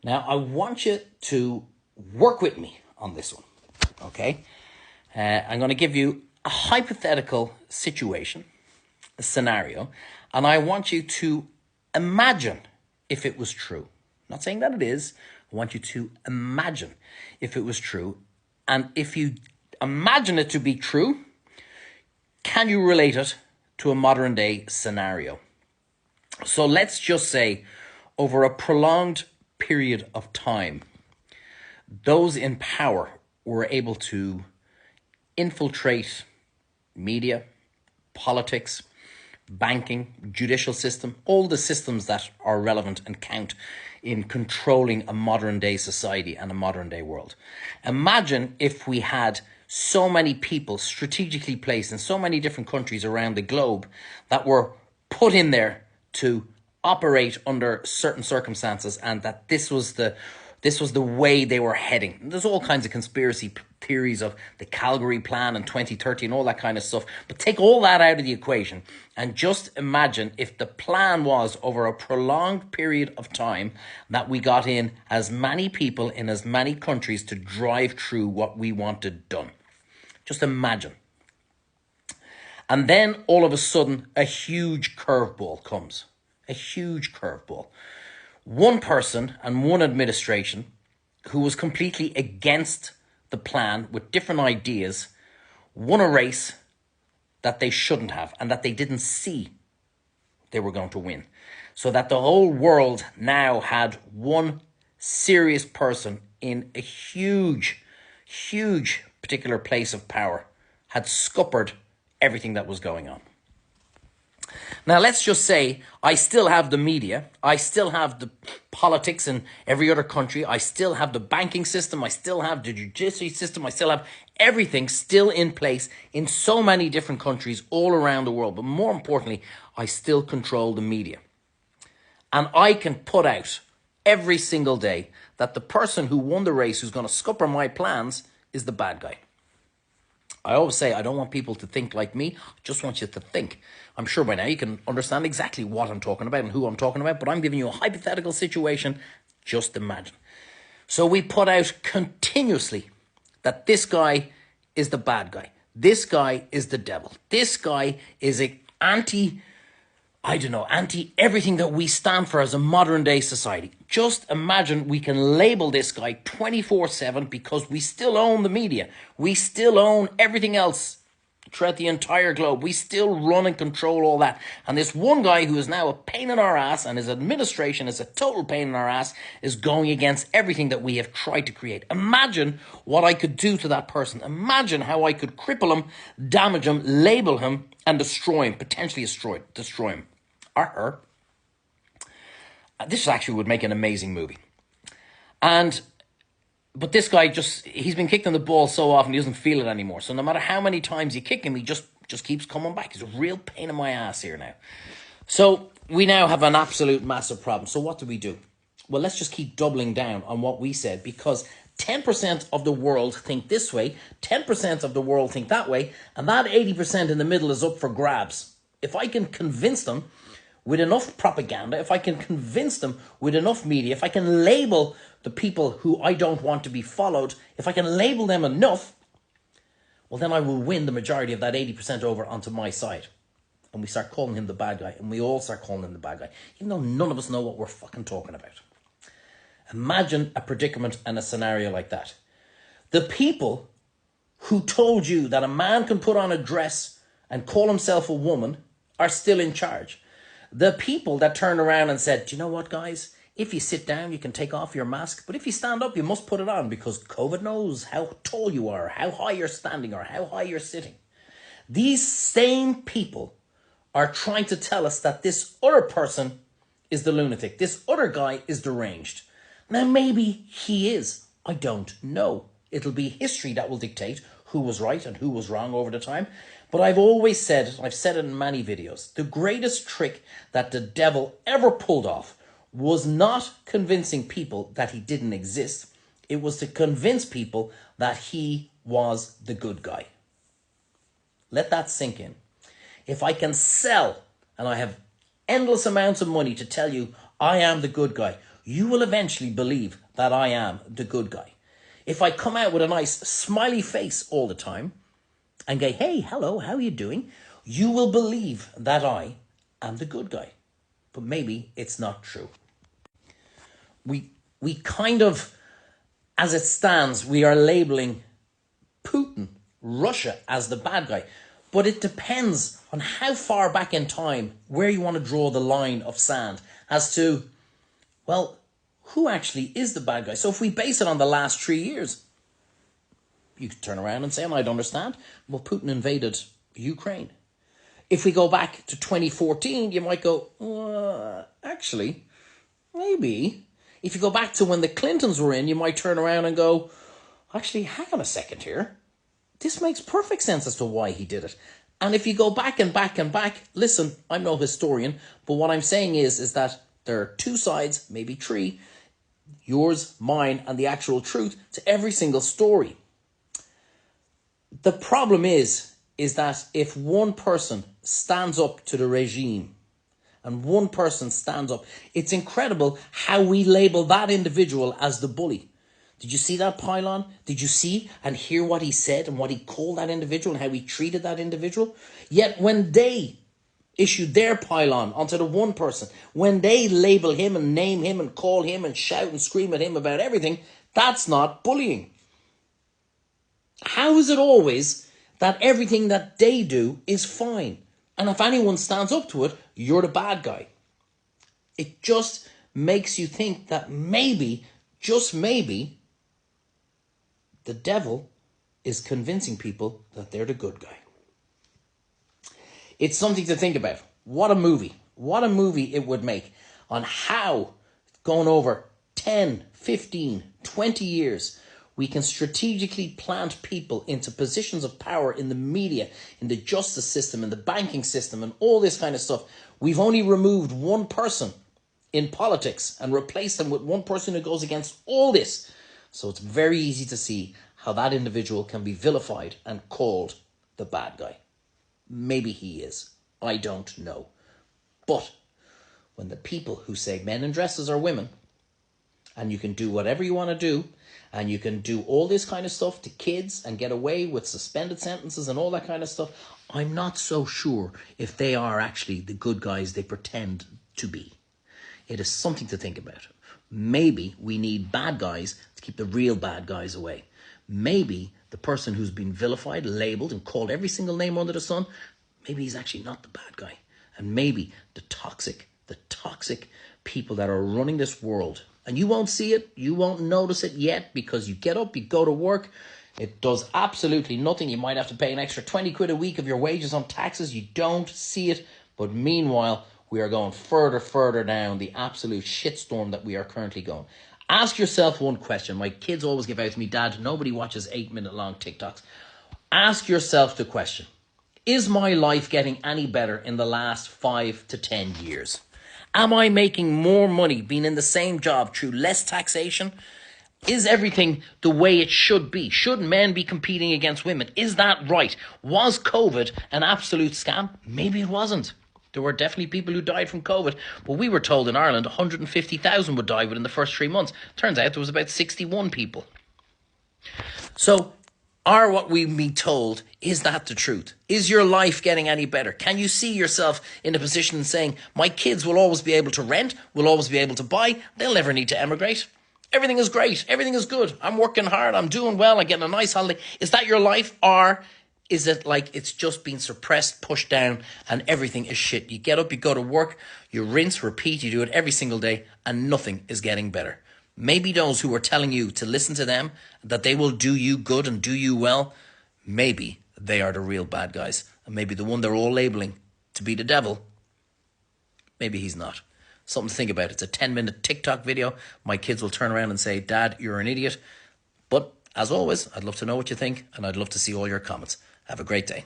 Now, I want you to work with me on this one, okay? I'm going to give you a hypothetical situation, a scenario, and I want you to imagine if it was true. I'm not saying that it is. I want you to imagine if it was true. And if you imagine it to be true, can you relate it to a modern day scenario? So let's just say over a prolonged period of time, those in power were able to infiltrate media, politics, banking, judicial system, all the systems that are relevant and count in controlling a modern day society and a modern day world. Imagine if we had so many people strategically placed in so many different countries around the globe that were put in there to operate under certain circumstances, and that this was the way they were heading. There's all kinds of conspiracy theories of the Calgary Plan and 2030 and all that kind of stuff. But take all that out of the equation and just imagine if the plan was over a prolonged period of time that we got in as many people in as many countries to drive through what we wanted done. Just imagine. And then all of a sudden, a huge curveball comes. A huge curveball. One person and one administration who was completely against the plan with different ideas won a race that they shouldn't have and that they didn't see they were going to win. So that the whole world now had one serious person in a huge, huge particular place of power had scuppered everything that was going on. Now, let's just say I still have the media. I still have the politics in every other country. I still have the banking system. I still have the judiciary system. I still have everything still in place in so many different countries all around the world. But more importantly, I still control the media. And I can put out every single day that the person who won the race, who's going to scupper my plans, is the bad guy. I always say I don't want people to think like me. I just want you to think. I'm sure by now you can understand exactly what I'm talking about and who I'm talking about, but I'm giving you a hypothetical situation. Just imagine. So we put out continuously that this guy is the bad guy. This guy is the devil. This guy is anti everything that we stand for as a modern day society. Just imagine we can label this guy 24/7 because we still own the media. We still own everything else throughout the entire globe. We still run and control all that. And this one guy who is now a pain in our ass, and his administration is a total pain in our ass, is going against everything that we have tried to create. Imagine what I could do to that person. Imagine how I could cripple him, damage him, label him, and destroy him, potentially destroy him. Or her. This actually would make an amazing movie. But this guy he's been kicked in the ball so often he doesn't feel it anymore. So no matter how many times you kick him, he just keeps coming back. He's a real pain in my ass here now. So we now have an absolute massive problem. So what do we do? Well, let's just keep doubling down on what we said, because 10% of the world think this way, 10% of the world think that way, and that 80% in the middle is up for grabs. If I can convince them with enough propaganda, if I can convince them with enough media, if I can label the people who I don't want to be followed, if I can label them enough, well, then I will win the majority of that 80% over onto my side. And we start calling him the bad guy, and we all start calling him the bad guy, even though none of us know what we're fucking talking about. Imagine a predicament and a scenario like that. The people who told you that a man can put on a dress and call himself a woman are still in charge. The people that turned around and said, do you know what, guys? If you sit down, you can take off your mask. But if you stand up, you must put it on because COVID knows how tall you are, how high you're standing, or how high you're sitting. These same people are trying to tell us that this other person is the lunatic. This other guy is deranged. Now, maybe he is. I don't know. It'll be history that will dictate who was right and who was wrong over the time. But I've always said, I've said it in many videos, the greatest trick that the devil ever pulled off was not convincing people that he didn't exist. It was to convince people that he was the good guy. Let that sink in. If I can sell, and I have endless amounts of money to tell you I am the good guy, you will eventually believe that I am the good guy. If I come out with a nice smiley face all the time and go, hey, hello, how are you doing? You will believe that I am the good guy. But maybe it's not true. We kind of, as it stands, we are labeling Putin, Russia, as the bad guy. But it depends on how far back in time, where you want to draw the line of sand as to, well, who actually is the bad guy? So if we base it on the last 3 years, you could turn around and say, and I'd understand, well, Putin invaded Ukraine. If we go back to 2014, you might go, actually, maybe. If you go back to when the Clintons were in, you might turn around and go, actually, hang on a second here. This makes perfect sense as to why he did it. And if you go back and back and back, listen, I'm no historian, but what I'm saying is that there are two sides, maybe three, yours, mine, and the actual truth to every single story. The problem is that if one person stands up to the regime and one person stands up, it's incredible how we label that individual as the bully. Did you see that pylon? Did you see and hear what he said and what he called that individual and how he treated that individual? Yet when they issued their pylon onto the one person, when they label him and name him and call him and shout and scream at him about everything, that's not bullying. How is it always that everything that they do is fine? And if anyone stands up to it, you're the bad guy. It just makes you think that maybe, just maybe, the devil is convincing people that they're the good guy. It's something to think about. What a movie. What a movie it would make on how, going over 10, 15, 20 years, we can strategically plant people into positions of power in the media, in the justice system, in the banking system, and all this kind of stuff. We've only removed one person in politics and replaced them with one person who goes against all this. So it's very easy to see how that individual can be vilified and called the bad guy. Maybe he is. I don't know. But when the people who say men in dresses are women, and you can do whatever you want to do, and you can do all this kind of stuff to kids and get away with suspended sentences and all that kind of stuff, I'm not so sure if they are actually the good guys they pretend to be. It is something to think about. Maybe we need bad guys to keep the real bad guys away. Maybe the person who's been vilified, labelled, and called every single name under the sun, maybe he's actually not the bad guy. And maybe the toxic people that are running this world, and you won't see it, you won't notice it yet, because you get up, you go to work, it does absolutely nothing. You might have to pay an extra 20 quid a week of your wages on taxes. You don't see it. But meanwhile, we are going further down the absolute shitstorm that we are currently going. Ask yourself one question. My kids always give out to me, Dad, nobody watches 8-minute long TikToks. Ask yourself the question, is my life getting any better in the last 5 to 10 years? Am I making more money being in the same job through less taxation? Is everything the way it should be? Should men be competing against women? Is that right? Was COVID an absolute scam? Maybe it wasn't. There were definitely people who died from COVID, but we were told in Ireland 150,000 would die within the first 3 months. Turns out there was about 61 people. So, are what we've been told, is that the truth? Is your life getting any better? Can you see yourself in a position saying, my kids will always be able to rent, will always be able to buy, they'll never need to emigrate? Everything is great, everything is good, I'm working hard, I'm doing well, I'm getting a nice holiday. Is that your life, or is it like it's just been suppressed, pushed down, and everything is shit? You get up, you go to work, you rinse, repeat, you do it every single day, and nothing is getting better. Maybe those who are telling you to listen to them, that they will do you good and do you well, maybe they are the real bad guys. And maybe the one they're all labeling to be the devil, maybe he's not. Something to think about. It's a 10-minute TikTok video. My kids will turn around and say, Dad, you're an idiot. But as always, I'd love to know what you think, and I'd love to see all your comments. Have a great day.